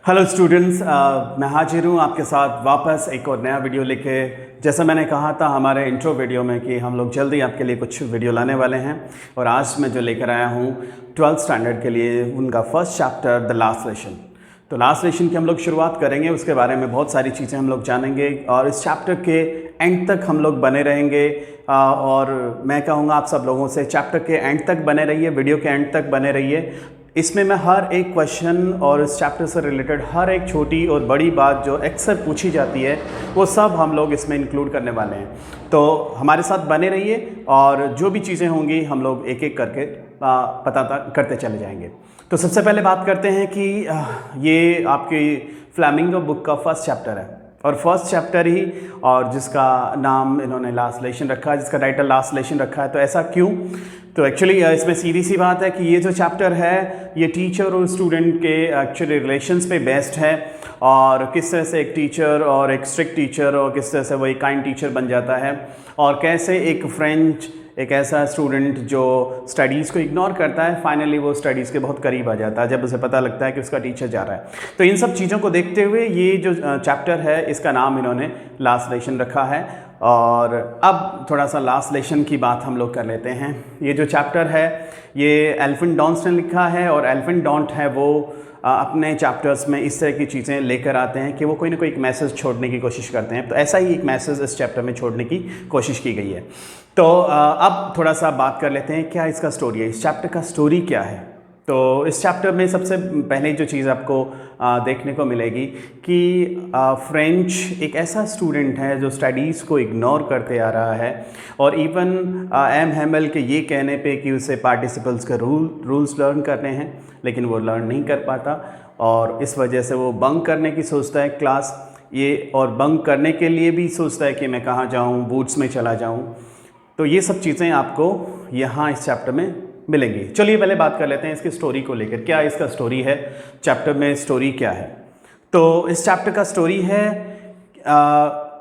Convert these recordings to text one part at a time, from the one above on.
Hello students, मैं हाजिर हूँ आपके साथ वापस एक और नया वीडियो लेके। जैसा मैंने कहा था हमारे इंट्रो वीडियो में कि हम लोग जल्दी आपके लिए कुछ वीडियो लाने वाले हैं, और आज मैं जो लेकर आया हूँ 12th स्टैंडर्ड के लिए उनका first chapter the last lesson. तो लास्ट लेसन की हम लोग शुरुआत करेंगे, उसके बारे में बहुत सारी चीज़ें हम लोग जानेंगे और इस चैप्टर के एंड तक हम लोग बने रहेंगे। और मैं कहूँगा आप सब लोगों से चैप्टर के एंड तक बने रहिए, वीडियो के एंड तक बने रहिए। इसमें मैं हर एक क्वेश्चन और इस चैप्टर से रिलेटेड हर एक छोटी और बड़ी बात जो अक्सर पूछी जाती है वो सब हम लोग इसमें इंक्लूड करने वाले हैं। तो हमारे साथ बने रहिए और जो भी चीज़ें होंगी हम लोग एक एक करके पता करते चले जाएंगे। तो सबसे पहले बात करते हैं कि ये आपकी फ्लैमिंगो बुक का फर्स्ट चैप्टर है, और फर्स्ट चैप्टर ही और जिसका नाम इन्होंने लास्ट लेसन रखा है, जिसका टाइटल लास्ट लेसन रखा है। तो ऐसा क्यों? तो एक्चुअली इसमें सीधी सी बात है कि ये जो चैप्टर है ये टीचर और स्टूडेंट के एक्चुअली रिलेशंस पे बेस्ड है, और किस तरह से एक टीचर और एक स्ट्रिक्ट टीचर और किस तरह से वो एक काइंड टीचर बन जाता है, और कैसे एक फ्रेंच एक ऐसा स्टूडेंट जो स्टडीज़ को इग्नोर करता है फाइनली वो स्टडीज़ के बहुत करीब आ जाता है जब उसे पता लगता है कि उसका टीचर जा रहा है। तो इन सब चीज़ों को देखते हुए ये जो चैप्टर है इसका नाम इन्होंने लास्ट लेसन रखा है। और अब थोड़ा सा लास्ट लेसन की बात हम लोग कर लेते हैं। ये जो चैप्टर है ये एल्फिन डॉन्ट्स ने लिखा है, और एल्फिन डॉन्ट है वो अपने चैप्टर्स में इस तरह की चीज़ें लेकर आते हैं कि वो कोई ना कोई एक मैसेज छोड़ने की कोशिश करते हैं। तो ऐसा ही एक मैसेज इस चैप्टर में छोड़ने की कोशिश की गई है। तो अब थोड़ा सा बात कर लेते हैं क्या इसका स्टोरी है, इस चैप्टर का स्टोरी क्या है। तो इस चैप्टर में सबसे पहले जो चीज़ आपको देखने को मिलेगी कि फ्रेंच एक ऐसा स्टूडेंट है जो स्टडीज़ को इग्नोर करते आ रहा है, और इवन एम हैमेल के ये कहने पे कि उसे पार्टिसिपल्स के रूल्स लर्न करने हैं लेकिन वो लर्न नहीं कर पाता, और इस वजह से वो बंक करने की सोचता है क्लास ये, और बंक करने के लिए भी सोचता है कि मैं कहाँ जाऊँ, बूट्स में चला जाऊँ। तो ये सब चीज़ें आपको यहाँ इस चैप्टर में मिलेंगी। चलिए पहले बात कर लेते हैं इसकी स्टोरी को लेकर, क्या इसका स्टोरी है, चैप्टर में स्टोरी क्या है। तो इस चैप्टर का स्टोरी है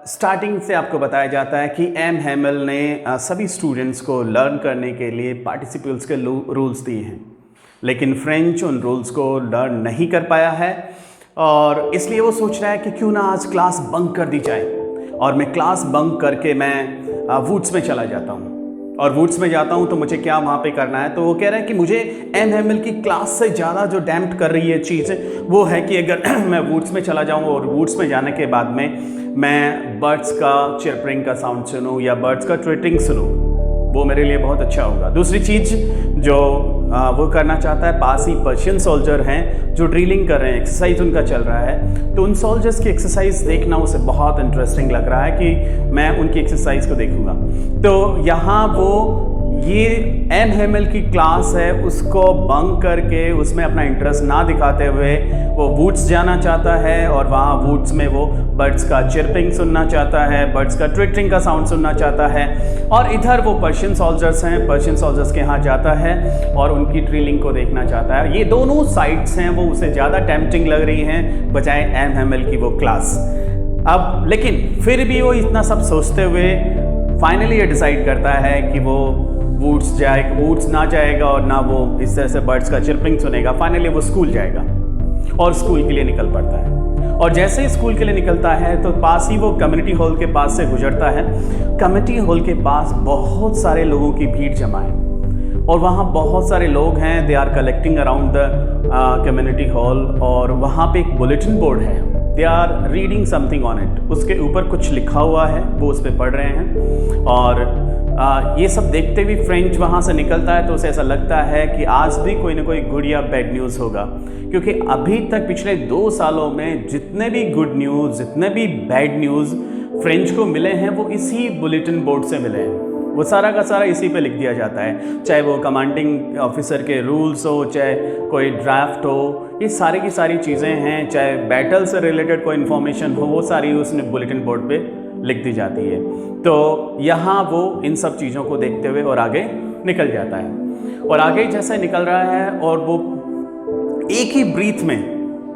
स्टार्टिंग से आपको बताया जाता है कि एम हैमेल ने सभी स्टूडेंट्स को लर्न करने के लिए पार्टिसिपल्स के रूल्स दिए हैं, लेकिन फ्रेंच उन रूल्स को लर्न नहीं कर पाया है, और इसलिए वो सोच रहा है कि क्यों ना आज क्लास बंक कर दी जाए, और मैं क्लास बंक करके मैं वुड्स में चला जाता हूँ, और वुड्स में जाता हूँ तो मुझे क्या वहाँ पे करना है। तो वो कह रहा है कि मुझे एम हैमेल की क्लास से ज़्यादा जो डैम्प्ट कर रही है चीज़ वो है कि अगर मैं वुड्स में चला जाऊँ और वुड्स में जाने के बाद में मैं बर्ड्स का चिरपरिंग का साउंड सुनूँ या बर्ड्स का ट्विटरिंग सुनूँ, वो मेरे लिए बहुत अच्छा होगा। दूसरी चीज़ जो वो करना चाहता है, पास ही पर्शियन सोल्जर हैं जो ड्रिलिंग कर रहे हैं, एक्सरसाइज उनका चल रहा है, तो उन सोल्जर्स की एक्सरसाइज देखना उसे बहुत इंटरेस्टिंग लग रहा है कि मैं उनकी एक्सरसाइज को देखूंगा। तो यहाँ वो ये एम हैमेल की क्लास है उसको बंक करके उसमें अपना इंटरेस्ट ना दिखाते हुए वो वुड्स जाना चाहता है, और वहाँ वुड्स में वो बर्ड्स का चिरपिंग सुनना चाहता है, बर्ड्स का ट्विटरिंग का साउंड सुनना चाहता है, और इधर वो पर्शियन सोल्जर्स हैं, पर्शियन सोल्जर्स के यहाँ जाता है और उनकी ड्रिलिंग को देखना चाहता है। ये दोनों साइट्स हैं वो उसे ज़्यादा टेम्पटिंग लग रही हैं बजाय एम हैमेल की वो क्लास। अब लेकिन फिर भी वो इतना सब सोचते हुए फाइनली ये डिसाइड करता है कि वो वुड्स ना जाएगा और ना वो इस तरह से बर्ड्स का चिरपिंग सुनेगा। फाइनली वो स्कूल जाएगा और स्कूल के लिए निकल पड़ता है, और जैसे ही स्कूल के लिए निकलता है तो पास ही वो कम्युनिटी हॉल के पास से गुजरता है। कम्युनिटी हॉल के पास बहुत सारे लोगों की भीड़ जमा है, और वहाँ बहुत सारे लोग हैं, they are collecting around the community hall, और वहाँ पे एक बुलेटिन बोर्ड है, they are reading something on it, उसके ऊपर कुछ लिखा हुआ है वो उस पर पढ़ रहे हैं। और ये सब देखते हुए फ्रेंच वहाँ से निकलता है तो उसे ऐसा लगता है कि आज भी कोई ना कोई गुड या बैड न्यूज़ होगा, क्योंकि अभी तक पिछले 2 सालों में जितने भी गुड न्यूज़ जितने भी बैड न्यूज़ फ्रेंच को मिले हैं वो इसी बुलेटिन बोर्ड से मिले हैं। वो सारा का सारा इसी पे लिख दिया जाता है, चाहे वो कमांडिंग ऑफिसर के रूल्स हो, चाहे कोई ड्राफ्ट हो, ये सारी की सारी चीज़ें हैं, चाहे बैटल से रिलेटेड कोई इन्फॉर्मेशन हो, वो सारी उसने बुलेटिन बोर्ड पे लिख दी जाती है। तो यहाँ वो इन सब चीज़ों को देखते हुए और आगे निकल जाता है, और आगे जैसे निकल रहा है और वो एक ही ब्रीथ में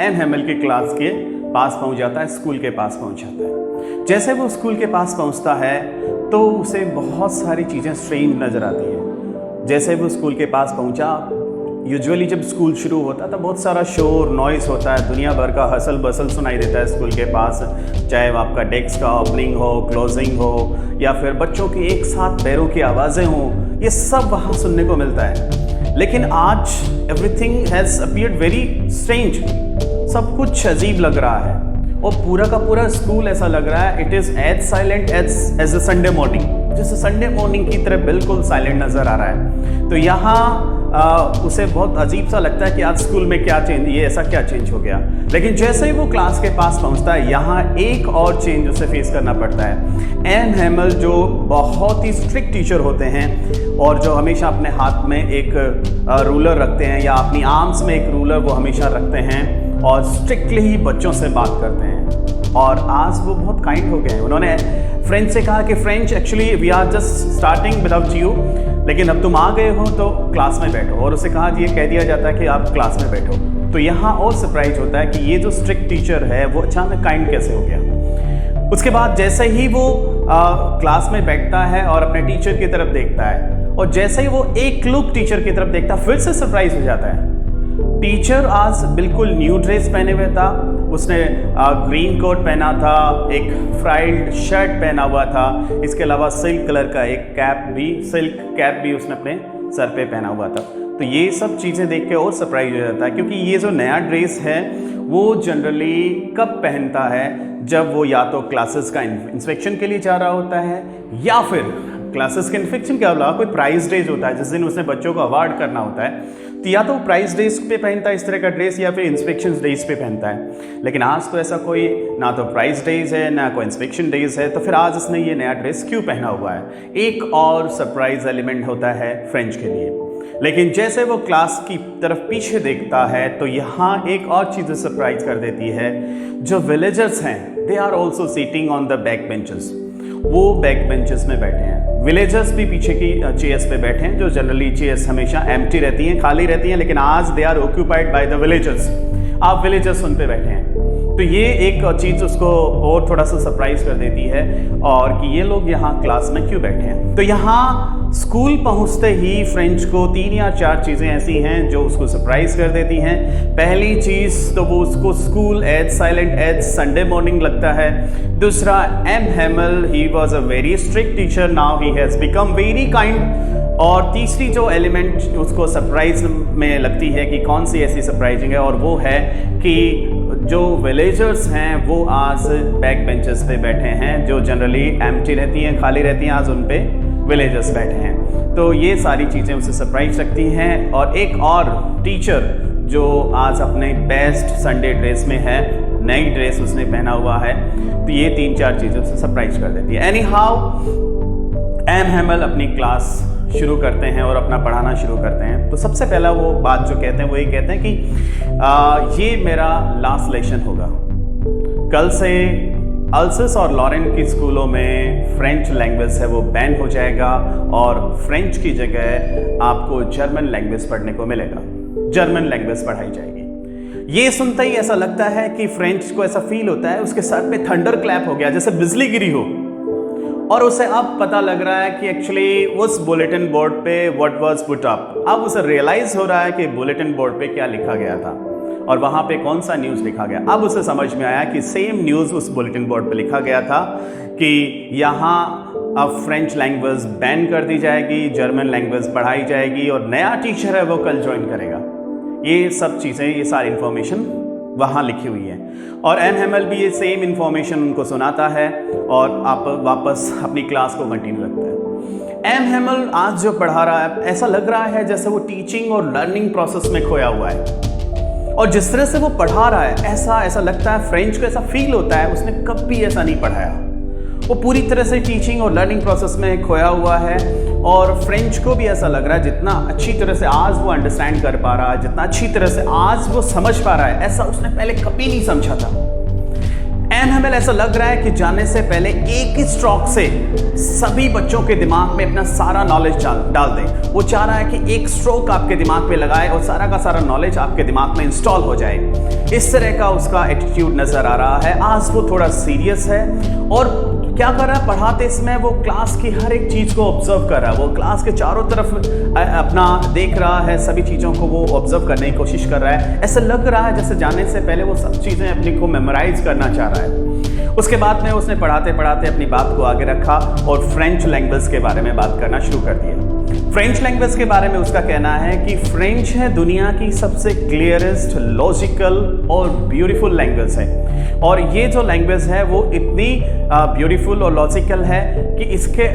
एम हैमेल की क्लास के पास पहुँच जाता है, स्कूल के पास पहुँच जाता है। जैसे वो स्कूल के पास पहुँचता है तो उसे बहुत सारी चीज़ें स्ट्रेंज नज़र आती हैं। जैसे वो स्कूल के पास पहुँचा यूजुअली जब स्कूल शुरू होता है तो बहुत सारा शोर नॉइज़ होता है, दुनिया भर का हसल बसल सुनाई देता है स्कूल के पास, चाहे वो आपका डेस्क का ओपनिंग हो, क्लोजिंग हो, या फिर बच्चों की एक साथ पैरों की आवाज़ें हों, ये सब वहाँ सुनने को मिलता है। लेकिन आज everything has appeared very strange, सब कुछ अजीब लग रहा है और पूरा का पूरा स्कूल ऐसा लग रहा है it is as silent as a Sunday morning, जैसे संडे मॉर्निंग की तरह बिल्कुल साइलेंट नज़र आ रहा है। तो यहाँ उसे बहुत अजीब सा लगता है कि आज स्कूल में क्या चेंज, ये ऐसा क्या चेंज हो गया। लेकिन जैसे ही वो क्लास के पास पहुंचता है, यहाँ एक और चेंज उसे फेस करना पड़ता है। एम हैमल जो बहुत ही स्ट्रिक्ट टीचर होते हैं और जो हमेशा अपने हाथ में एक रूलर रखते हैं या अपनी आर्म्स में एक रूलर वो हमेशा रखते हैं और स्ट्रिक्टली ही बच्चों से बात करते हैं। और आज वो बहुत काइंड हो गए हैं। उन्होंने फ्रेंच से कहा कि French actually we are just starting without you, लेकिन अब तुम आ गए हो तो क्लास में बैठो। और उसे कहा कि ये कह दिया जाता है कि आप क्लास में बैठो। तो यहाँ और सरप्राइज होता है कि ये जो स्ट्रिक्ट टीचर है वो अचानक काइंड कैसे हो गया। उसके बाद जैसे ही वो क्लास में बैठता है और अपने टीचर की तरफ देखता है, और जैसे ही वो एक लुक टीचर की तरफ देखता है, फिर से सरप्राइज हो जाता है। टीचर आज बिल्कुल न्यू ड्रेस पहने हुए था, उसने ग्रीन कोट पहना था, एक फ्राइड शर्ट पहना हुआ था, इसके अलावा सिल्क कलर का एक सिल्क कैप भी उसने अपने सर पे पहना हुआ था। तो ये सब चीज़ें देख के और सरप्राइज हो जाता है, क्योंकि ये जो नया ड्रेस है वो जनरली कब पहनता है, जब वो या तो क्लासेस का इंस्पेक्शन के लिए जा रहा होता है, या फिर क्लासेस के इंस्पेक्शन के अलावा कोई प्राइज डेज होता है जिस दिन उसने बच्चों को अवार्ड करना होता है। तो या तो प्राइज डेज पे पहनता है इस तरह का ड्रेस, या फिर इंस्पेक्शन डेज पे पहनता है। लेकिन आज तो ऐसा कोई ना तो प्राइज डेज है ना कोई इंस्पेक्शन डेज है, तो फिर आज उसने ये नया ड्रेस क्यों पहना हुआ है। एक और सरप्राइज एलिमेंट होता है फ्रेंच के लिए। लेकिन जैसे वो क्लास की तरफ पीछे देखता है तो यहाँ एक और चीज़ सरप्राइज कर देती है। जो विलेजर्स हैं they are also sitting on the back benches, वो बैक बेंचेस में बैठे हैं। विलेजर्स भी पीछे की चेयर्स पे बैठे हैं, जो जनरली चेयर्स हमेशा एम्प्टी रहती हैं, खाली रहती हैं, लेकिन आज they are occupied by the villagers. आप विलेजर्स उन पे बैठे हैं। तो ये एक चीज़ उसको और थोड़ा सा सरप्राइज कर देती है, और कि ये लोग यहाँ क्लास में क्यों बैठे हैं। तो यहाँ स्कूल पहुँचते ही फ्रेंच को 3 या 4 चीज़ें ऐसी हैं जो उसको सरप्राइज कर देती हैं। पहली चीज़ तो वो उसको school as silent as Sunday morning लगता है। दूसरा, M Hamel he was a very strict teacher, now he has become very kind. और तीसरी जो एलिमेंट उसको सरप्राइज में लगती है कि कौन सी ऐसी सरप्राइजिंग है, और वो है कि जो विलेजर्स हैं वो आज बैक बेंचेस पे बैठे हैं, जो जनरली एम्प्टी रहती हैं, खाली रहती हैं, आज उन पे विलेजर्स बैठे हैं। तो ये सारी चीज़ें उसे सरप्राइज रखती हैं। और एक और टीचर जो आज अपने बेस्ट संडे ड्रेस में है, नई ड्रेस उसने पहना हुआ है, तो ये 3-4 चीज़ें उसे सरप्राइज कर देती है। एनी हाउ एम हैमल अपनी क्लास शुरू करते हैं और अपना पढ़ाना शुरू करते हैं। तो सबसे पहला वो बात जो कहते हैं वो ये कहते हैं कि ये मेरा लास्ट लेक्शन होगा। कल से अल्सस और लॉरेंट की स्कूलों में फ्रेंच लैंग्वेज है वो बैन हो जाएगा, और फ्रेंच की जगह आपको जर्मन लैंग्वेज पढ़ने को मिलेगा, जर्मन लैंग्वेज पढ़ाई जाएगी। ये सुनते ही ऐसा लगता है कि फ्रेंच को ऐसा फील होता है उसके सर पे थंडर क्लैप हो गया, जैसे बिजली गिरी हो। और उसे अब पता लग रहा है कि एक्चुअली उस बुलेटिन बोर्ड पे व्हाट वाज पुट अप, अब उसे रियलाइज हो रहा है कि बुलेटिन बोर्ड पे क्या लिखा गया था और वहाँ पे कौन सा न्यूज़ लिखा गया। अब उसे समझ में आया कि सेम न्यूज़ उस बुलेटिन बोर्ड पे लिखा गया था कि यहाँ अब फ्रेंच लैंग्वेज बैन कर दी जाएगी, जर्मन लैंग्वेज पढ़ाई जाएगी, और नया टीचर है वो कल ज्वाइन करेगा। ये सब चीज़ें, ये सारी इन्फॉर्मेशन वहाँ लिखी हुई है। और एम हैमल भी ये सेम इन्फॉर्मेशन उनको सुनाता है और आप वापस अपनी क्लास को कंटिन्यू रखता है। एम हैमल आज जो पढ़ा रहा है ऐसा लग रहा है जैसे वो टीचिंग और लर्निंग प्रोसेस में खोया हुआ है, और जिस तरह से वो पढ़ा रहा है ऐसा लगता है, फ्रेंच को ऐसा फील होता है उसने कभी ऐसा नहीं पढ़ाया। वो पूरी तरह से टीचिंग और लर्निंग प्रोसेस में खोया हुआ है, और फ्रेंच को भी ऐसा लग रहा है जितना अच्छी तरह से आज वो अंडरस्टैंड कर पा रहा है, जितना अच्छी तरह से आज वो समझ पा रहा है, ऐसा उसने पहले कभी नहीं समझा था। एम हैमल ऐसा लग रहा है कि जाने से पहले एक ही स्ट्रोक से सभी बच्चों के दिमाग में अपना सारा नॉलेज डाल दें। वो चाह रहा है कि एक स्ट्रोक आपके दिमाग पे लगाए और सारा का सारा नॉलेज आपके दिमाग में इंस्टॉल हो जाए। इस तरह का उसका एटीट्यूड नजर आ रहा है। आज वो थोड़ा सीरियस है, और क्या कर रहा है, पढ़ाते समय वो क्लास की हर एक चीज़ को ऑब्जर्व कर रहा है, वो क्लास के चारों तरफ अपना देख रहा है, सभी चीज़ों को वो ऑब्जर्व करने की कोशिश कर रहा है। ऐसा लग रहा है जैसे जाने से पहले वो सब चीज़ें अपनी को मेमोराइज करना चाह रहा है। उसके बाद में उसने पढ़ाते पढ़ाते अपनी बात को आगे रखा और फ्रेंच लैंग्वेज के बारे में बात करना शुरू कर दिया। फ्रेंच लैंग्वेज के बारे में उसका कहना है कि फ्रेंच है दुनिया की सबसे क्लियरेस्ट, लॉजिकल और ब्यूटीफुल लैंग्वेज है। और ये जो लैंग्वेज है वो इतनी ब्यूटीफुल और लॉजिकल है कि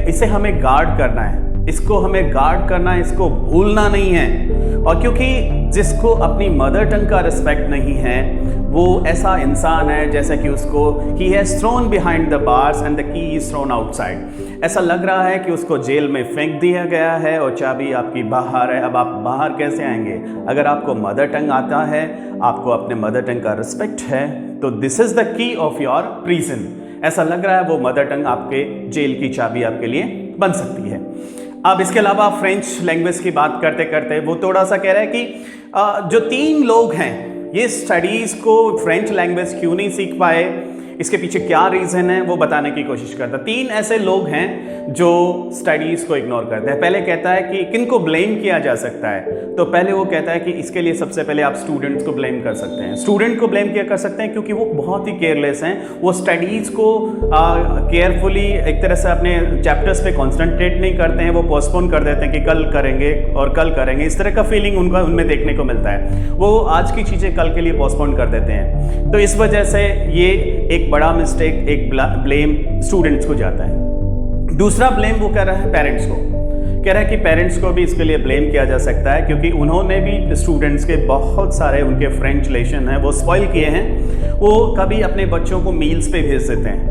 इसे हमें गार्ड करना है, इसको हमें गार्ड करना है, इसको भूलना नहीं है। और क्योंकि जिसको अपनी मदर टंग का रिस्पेक्ट नहीं है वो ऐसा इंसान है जैसे कि उसको he has thrown behind the bars and the key is thrown outside. ऐसा लग रहा है कि उसको जेल में फेंक दिया गया है और चाबी आपकी बाहर है। अब आप बाहर कैसे आएंगे? अगर आपको मदर टंग आता है, आपको अपने मदर टंग का रिस्पेक्ट है, तो this is the key of your prison. ऐसा लग रहा है वो मदर टंग आपके जेल की चाबी आपके लिए बन सकती है। अब इसके अलावा फ्रेंच लैंग्वेज की बात करते करते वो थोड़ा सा कह रहा है कि जो 3 लोग हैं ये स्टडीज़ को फ्रेंच लैंग्वेज क्यों नहीं सीख पाए, इसके पीछे क्या रीज़न है वो बताने की कोशिश करता है। 3 ऐसे लोग हैं जो स्टडीज़ को इग्नोर करते हैं। पहले कहता है कि किन को ब्लेम किया जा सकता है, तो पहले वो कहता है कि इसके लिए सबसे पहले आप स्टूडेंट्स को ब्लेम कर सकते हैं। स्टूडेंट को ब्लेम किया कर सकते हैं क्योंकि वो बहुत ही केयरलेस हैं, वो स्टडीज़ को केयरफुली एक तरह से अपने चैप्टर्स पे कॉन्सेंट्रेट नहीं करते हैं, वो पोस्टपोन कर देते हैं कि कल करेंगे और कल करेंगे। इस तरह का फीलिंग उनमें देखने को मिलता है, वो आज की चीज़ें कल के लिए पोस्टपोन कर देते हैं। तो इस वजह से ये एक बड़ा मिस्टेक, एक ब्लेम स्टूडेंट्स को जाता है। दूसरा ब्लेम वो कर रहा है पेरेंट्स को, कह रहा है कि पेरेंट्स को भी इसके लिए ब्लेम किया जा सकता है क्योंकि उन्होंने भी स्टूडेंट्स के बहुत सारे उनके फ्रेंच लेशन हैं वो स्पॉइल किए हैं। वो कभी अपने बच्चों को मील्स पे भेज देते हैं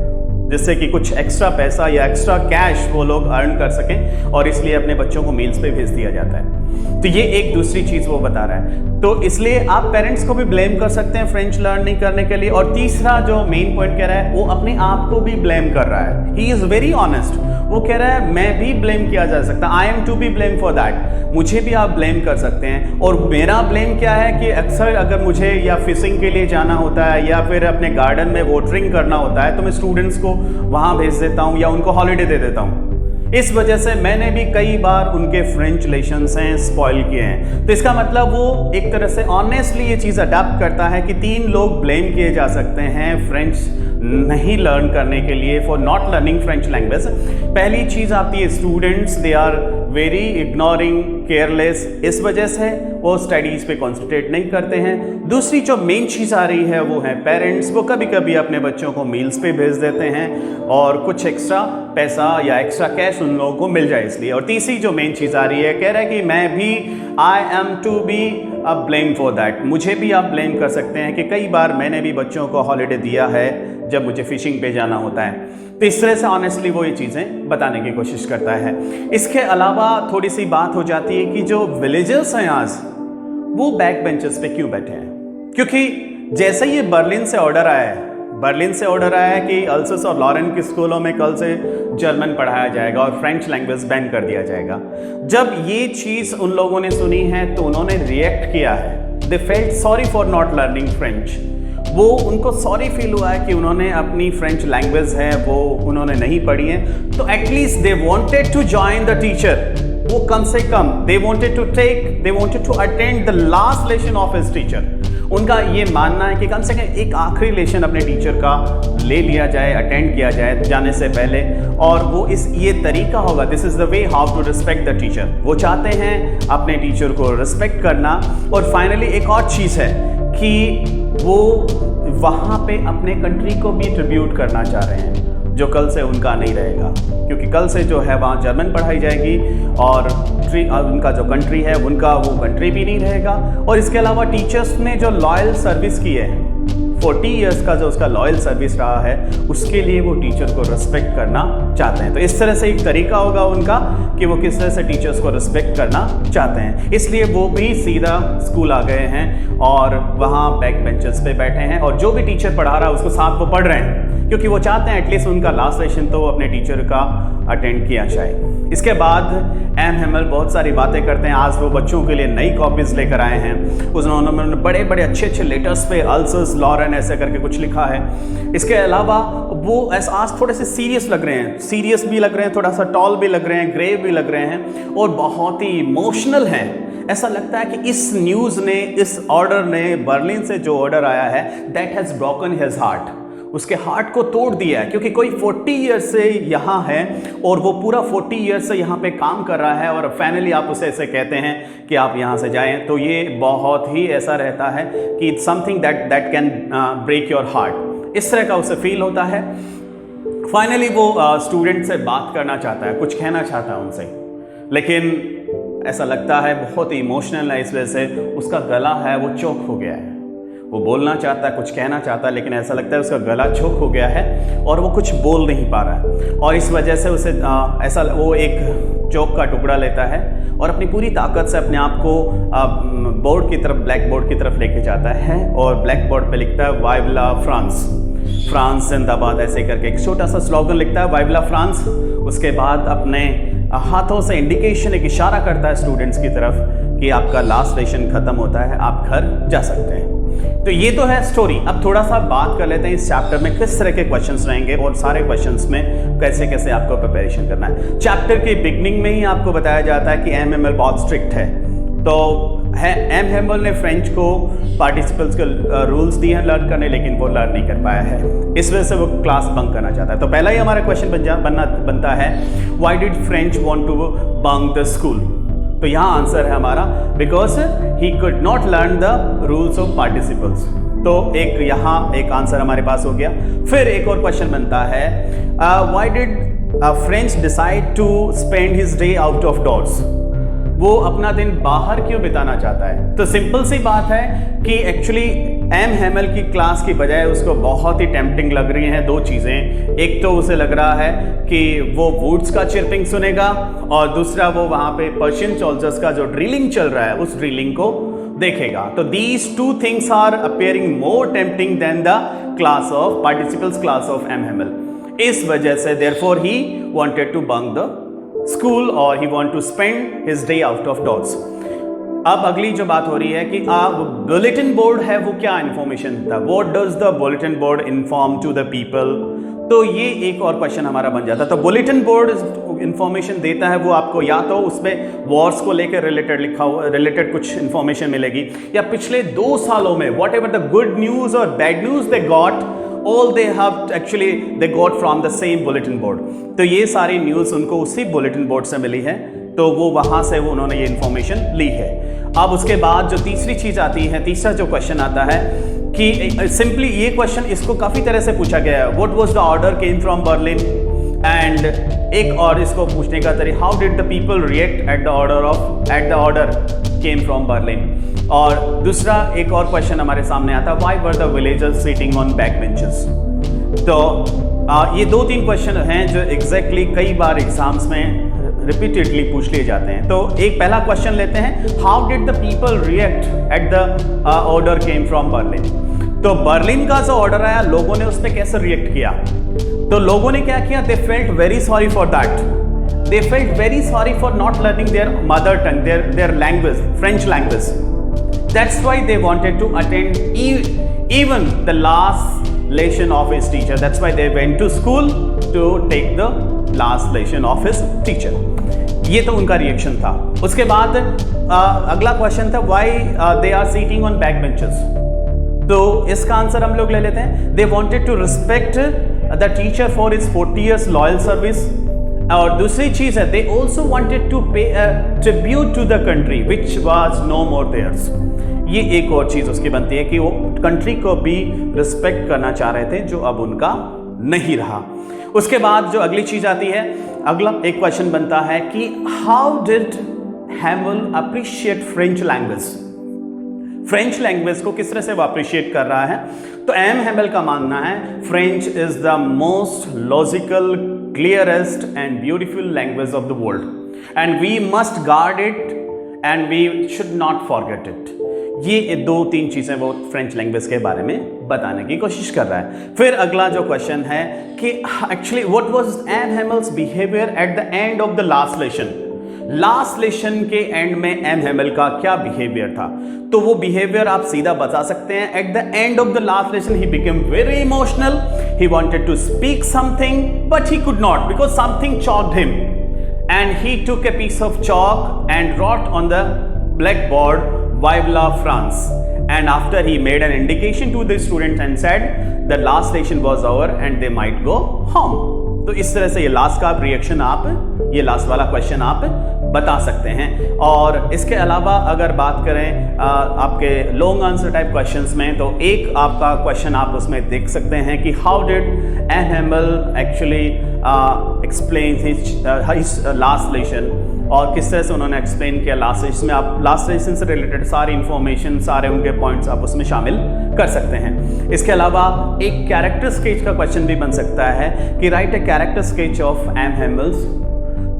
जिससे कि कुछ एक्स्ट्रा पैसा या एक्स्ट्रा कैश वो लोग अर्न कर सकें, और इसलिए अपने बच्चों को मील्स पे भेज दिया जाता है। तो ये एक दूसरी चीज़ वो बता रहा है। तो इसलिए आप पेरेंट्स को भी ब्लेम कर सकते हैं फ्रेंच लर्न नहीं करने के लिए। और तीसरा जो मेन पॉइंट कह रहा है वो अपने आप को भी ब्लेम कर रहा है। ही इज़ वेरी ऑनेस्ट, वो कह रहा है मैं भी ब्लेम किया जा सकता, I am to be blame for that, मुझे भी आप ब्लेम कर सकते हैं। और मेरा ब्लेम क्या है कि अक्सर अगर मुझे या फिशिंग के लिए जाना होता है या फिर अपने गार्डन में वाटरिंग करना होता है तो मैं स्टूडेंट्स को वहाँ भेज देता हूँ या उनको हॉलीडे दे देता हूँ। इस वजह से मैंने भी कई बार उनके फ्रेंच लेशंस हैं स्पॉइल किए हैं। तो इसका मतलब वो एक तरह से ऑनेस्टली ये चीज़ अडॉप्ट करता है कि 3 लोग ब्लेम किए जा सकते हैं फ्रेंच नहीं लर्न करने के लिए, for not learning French language. पहली चीज़ आती है students, they are very ignoring, careless, इस वजह से वो स्टडीज़ पे कॉन्सेंट्रेट नहीं करते हैं। दूसरी जो मेन चीज़ आ रही है वो है पेरेंट्स, वो कभी कभी अपने बच्चों को मील्स पे भेज देते हैं और कुछ एक्स्ट्रा पैसा या एक्स्ट्रा कैश उन लोगों को मिल जाए इसलिए। और तीसरी जो मेन चीज़ आ रही है, कह रहा है कि मैं भी I am to be a blame for that, मुझे भी आप ब्लेम कर सकते हैं कि कई बार मैंने भी बच्चों को हॉलीडे दिया है जब मुझे फिशिंग पे जाना होता है। तो इस तरह से ऑनेस्टली वो ये चीज़ें बताने की कोशिश करता है। इसके अलावा थोड़ी सी बात हो जाती है कि जो विलेजर्स हैं आज वो बैक बेंचेस पे क्यों बैठे हैं, क्योंकि जैसे ये बर्लिन से ऑर्डर आया है कि अल्सस और लॉरेन के स्कूलों में कल से जर्मन पढ़ाया जाएगा और फ्रेंच लैंग्वेज बैन कर दिया जाएगा। जब ये चीज़ उन लोगों ने सुनी है तो उन्होंने रिएक्ट किया है। They felt sorry for not learning French, वो उनको सॉरी फील हुआ है कि उन्होंने अपनी फ्रेंच लैंग्वेज है वो उन्होंने नहीं पढ़ी है। तो at least they wanted to join the teacher, वो कम से कम they wanted to attend the last lesson of his teacher. उनका ये मानना है कि कम से कम एक आखिरी लेसन अपने टीचर का ले लिया जाए, अटेंड किया जाए जाने से पहले, और वो ये तरीका होगा, this is the way how to respect the teacher. वो चाहते हैं अपने टीचर को रिस्पेक्ट करना। और फाइनली एक और चीज़ है कि वो वहाँ पे अपने कंट्री को भी ट्रिब्यूट करना चाह रहे हैं जो कल से उनका नहीं रहेगा, क्योंकि कल से जो है वहाँ जर्मन पढ़ाई जाएगी और उनका जो कंट्री है उनका वो कंट्री भी नहीं रहेगा। और इसके अलावा टीचर्स ने जो लॉयल सर्विस की है 40 इयर्स का जो उसका लॉयल सर्विस रहा है उसके लिए वो टीचर को रिस्पेक्ट करना चाहते हैं। तो इस तरह से एक तरीका होगा उनका कि वो किस तरह से टीचर्स को रिस्पेक्ट करना चाहते हैं। इसलिए वो भी सीधा स्कूल आ गए हैं और वहाँ बैक बेंचेस पे बैठे हैं और जो भी टीचर पढ़ा रहा है उसको साथ वो पढ़ रहे हैं, क्योंकि वो चाहते हैं एटलीस्ट उनका लास्ट सेशन तो अपने टीचर का अटेंड किया जाए। इसके बाद एम हेमल बहुत सारी बातें करते हैं। आज वो बच्चों के लिए नई कॉपीज़ लेकर आए हैं। उन्होंने बड़े बड़े अच्छे अच्छे लेटर्स पे अल्सर्स लॉरेन ऐसे करके कुछ लिखा है। इसके अलावा वो ऐसा आज थोड़े से सीरियस लग रहे हैं, सीरियस भी लग रहे हैं, थोड़ा सा टॉल भी लग रहे हैं, ग्रेव भी लग रहे हैं और बहुत ही इमोशनल हैं। ऐसा लगता है कि इस न्यूज़ ने, इस ऑर्डर ने, बर्लिन से जो ऑर्डर आया है, that has broken his heart, उसके हार्ट को तोड़ दिया है। क्योंकि कोई 40 ईयर्स से यहाँ है और वो पूरा 40 ईयर्स से यहाँ पे काम कर रहा है और फाइनली आप उसे ऐसे कहते हैं कि आप यहाँ से जाएं, तो ये बहुत ही ऐसा रहता है कि it's something that can break your heart. इस तरह का उसे फील होता है। फाइनली वो स्टूडेंट से बात करना चाहता है, कुछ कहना चाहता है उनसे, लेकिन ऐसा लगता है बहुत ही इमोशनल है, इस वजह से उसका गला है वो चोक हो गया है। वो बोलना चाहता है, कुछ कहना चाहता है, लेकिन ऐसा लगता है उसका गला चोक हो गया है और वो कुछ बोल नहीं पा रहा है। और इस वजह से उसे ऐसा वो एक चौक का टुकड़ा लेता है और अपनी पूरी ताकत से अपने आप को बोर्ड की तरफ, ब्लैक बोर्ड की तरफ लेके जाता है और ब्लैक बोर्ड पे लिखता है वाइवला फ्रांस, फ्रांस जिंदाबाद ऐसे करके एक छोटा सा स्लोगन लिखता है, वाइवला फ्रांस। उसके बाद अपने हाथों से इंडिकेशन, एक इशारा करता है स्टूडेंट्स की तरफ कि आपका लास्ट सेशन खत्म होता है, आप घर जा सकते हैं। तो ये तो है स्टोरी। अब थोड़ा सा बात कर लेते हैं इस चैप्टर में किस तरह के क्वेश्चंस रहेंगे और सारे क्वेश्चंस में कैसे कैसे आपको प्रिपरेशन करना है। चैप्टर के बिगनिंग में ही आपको बताया जाता है कि एम हेमल बहुत स्ट्रिक्ट है। तो एम हेमल ने फ्रेंच को पार्टिसिपल्स के रूल्स दिए हैं लर्न करने, लेकिन वो लर्न नहीं कर पाया है। इस वजह से वो क्लास बंक करना चाहता है। तो पहला ही हमारा क्वेश्चन बनता है, why did French want to bunk the school? तो यहाँ आंसर है हमारा, because he could not learn the rules of participles. तो एक यहाँ एक आंसर हमारे पास हो गया। फिर एक और क्वेश्चन बनता है, why did French decide to spend his day out of doors? वो अपना दिन बाहर क्यों बिताना चाहता है? तो सिंपल सी बात है कि एक्चुअली एम हेमल की क्लास की बजाय उसको बहुत ही टेम्पटिंग लग रही हैं दो चीज़ें। एक तो उसे लग रहा है कि वो वुड्स का चिरपिंग सुनेगा और दूसरा वो वहाँ पे पर्शियन सोल्जर्स का जो ड्रिलिंग चल रहा है उस ड्रिलिंग को देखेगा। तो these two things are appearing more tempting than the class of participles class of M Hamel. इस वजह से therefore he wanted to bunk the school और he want to spend his day out of doors. अब अगली जो बात हो रही है कि बुलेटिन बोर्ड है वो क्या इन्फॉर्मेशन था, what does the bulletin board inform to the people? तो ये एक और क्वेश्चन हमारा बन जाता है। तो बुलेटिन बोर्ड इन्फॉर्मेशन देता है, वो आपको या तो उसमें वॉर्स को लेकर रिलेटेड कुछ इन्फॉर्मेशन मिलेगी, या पिछले 2 सालों में whatever the good news और bad news they got, all they have actually they got from the same bulletin board। तो ये सारी न्यूज़ उनको उसी बुलेटिन बोर्ड से मिली है, तो वो वहाँ से वो उन्होंने ये इन्फॉर्मेशन ली है। अब उसके बाद जो तीसरी चीज़ आती है, तीसरा जो क्वेश्चन आता है कि सिंपली ये क्वेश्चन इसको काफ़ी तरह से पूछा गया है, what was the order came from Berlin, and एक और इसको पूछने का तरीका, how did the people react at the order came from Berlin. और दूसरा एक और क्वेश्चन हमारे सामने आता है, why were the villagers sitting on back benches. तो ये 2-3 क्वेश्चन हैं जो एग्जैक्टली कई बार एग्जाम्स में रिपीटेडली पूछ लिए जाते हैं। तो एक पहला क्वेश्चन लेते हैं, how did the people react at the order came from Berlin. तो बर्लिन का जो ऑर्डर आया, लोगों ने उस पर कैसे रिएक्ट किया? तो लोगों ने क्या किया, they felt very sorry for that, they felt very sorry for not learning there mother tongue, their language, French language. That's why they wanted to attend even the last lesson of his teacher. That's why they went to school to take the last lesson of his teacher. ये तो उनका reaction था। उसके बाद अगला question था, why they are sitting on back benches। तो इसका आंसर हम लोग ले लेते हैं, they wanted to respect the teacher for his 40 years loyal service। और दूसरी चीज़ है, they also wanted to pay a tribute to the country which was no more theirs। ये एक और चीज़ उसकी बनती है कि वो कंट्री को भी रिस्पेक्ट करना चाह रहे थे जो अब उनका नहीं रहा। उसके बाद जो अगली चीज़ आती है, अगला एक क्वेश्चन बनता है कि how did Hamel appreciate French language. French language को किस तरह से वो अप्रिशिएट कर रहा है? तो एम हेमल का मानना है French is the most logical, clearest and beautiful language of the world and we must guard it and we should not forget it. ये 2-3 चीज़ें वो फ्रेंच लैंग्वेज के बारे में बताने की कोशिश कर रहा है। फिर अगला जो क्वेश्चन है कि actually what was M Hamel's behaviour at the end of the last lesson. Last lesson के एंड में एम हैमिल का क्या बिहेवियर था, तो वो बिहेवियर आप सीधा बता सकते हैं। At the end of the last lesson he became very emotional, he wanted to speak something but he could not because something choked him and he took a piece of chalk and wrote on the blackboard Vive la France, and after he made an indication to the students and said the last lesson was over and they might go home। तो इस तरह से ये last का reaction आप, ये last वाला question आप बता सकते हैं। और इसके अलावा अगर बात करें आपके लॉन्ग आंसर टाइप क्वेश्चंस में, तो एक आपका क्वेश्चन आप उसमें देख सकते हैं कि how did M Hamel actually explain his last lesson, और किस तरह से उन्होंने एक्सप्लेन किया लास्ट लेसन में। आप लास्ट लेसन से रिलेटेड सारी इंफॉर्मेशन, सारे उनके पॉइंट्स आप उसमें शामिल कर सकते हैं। इसके अलावा एक कैरेक्टर स्केच का क्वेश्चन भी बन सकता है कि write a character sketch of M Hamel's.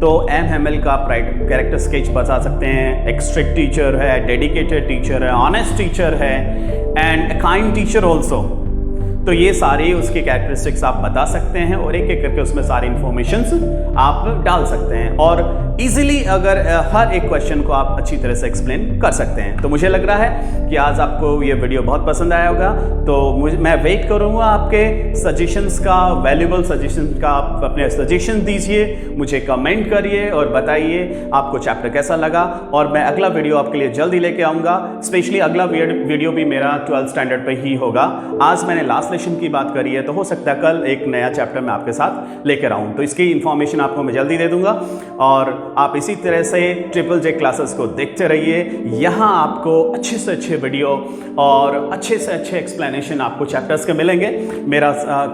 तो एम हैमिल का आप राइट कैरेक्टर स्केच बता सकते हैं। एक स्ट्रिक्ट टीचर है, डेडिकेटेड टीचर है, ऑनेस्ट टीचर है एंड काइंड टीचर ऑल्सो। तो ये सारी उसकी कैरेक्टरिस्टिक्स आप बता सकते हैं और एक एक करके उसमें सारी इंफॉर्मेशंस आप डाल सकते हैं और इजीली अगर हर एक क्वेश्चन को आप अच्छी तरह से एक्सप्लेन कर सकते हैं। तो मुझे लग रहा है कि आज आपको ये वीडियो बहुत पसंद आया होगा। तो मैं वेट करूँगा आपके सजेशंस का, वैल्यूबल सजेशंस का। आप अपने सजेशन दीजिए, मुझे कमेंट करिए और बताइए आपको चैप्टर कैसा लगा, और मैं अगला वीडियो आपके लिए जल्दी लेके आऊँगा। स्पेशली अगला वीडियो भी मेरा 12th स्टैंडर्ड पे ही होगा। आज मैंने लास्ट लेसन की बात करी है, तो हो सकता है कल एक नया चैप्टर मैं आपके साथ लेकर आऊँ। तो इसकी इन्फॉर्मेशन आपको मैं जल्दी दे दूंगा और आप इसी तरह से ट्रिपल जे क्लासेस को देखते रहिए। यहाँ आपको अच्छे से अच्छे वीडियो और अच्छे से अच्छे एक्सप्लेनेशन आपको चैप्टर्स के मिलेंगे। मेरा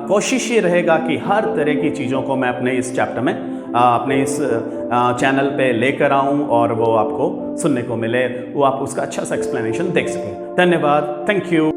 कोशिश ये रहेगा कि हर तरह की चीज़ों को मैं अपने इस चैप्टर में, अपने इस चैनल पे लेकर आऊँ और वो आपको सुनने को मिले, वो आप उसका अच्छा सा एक्सप्लेनेशन देख सकें। धन्यवाद, थैंक यू।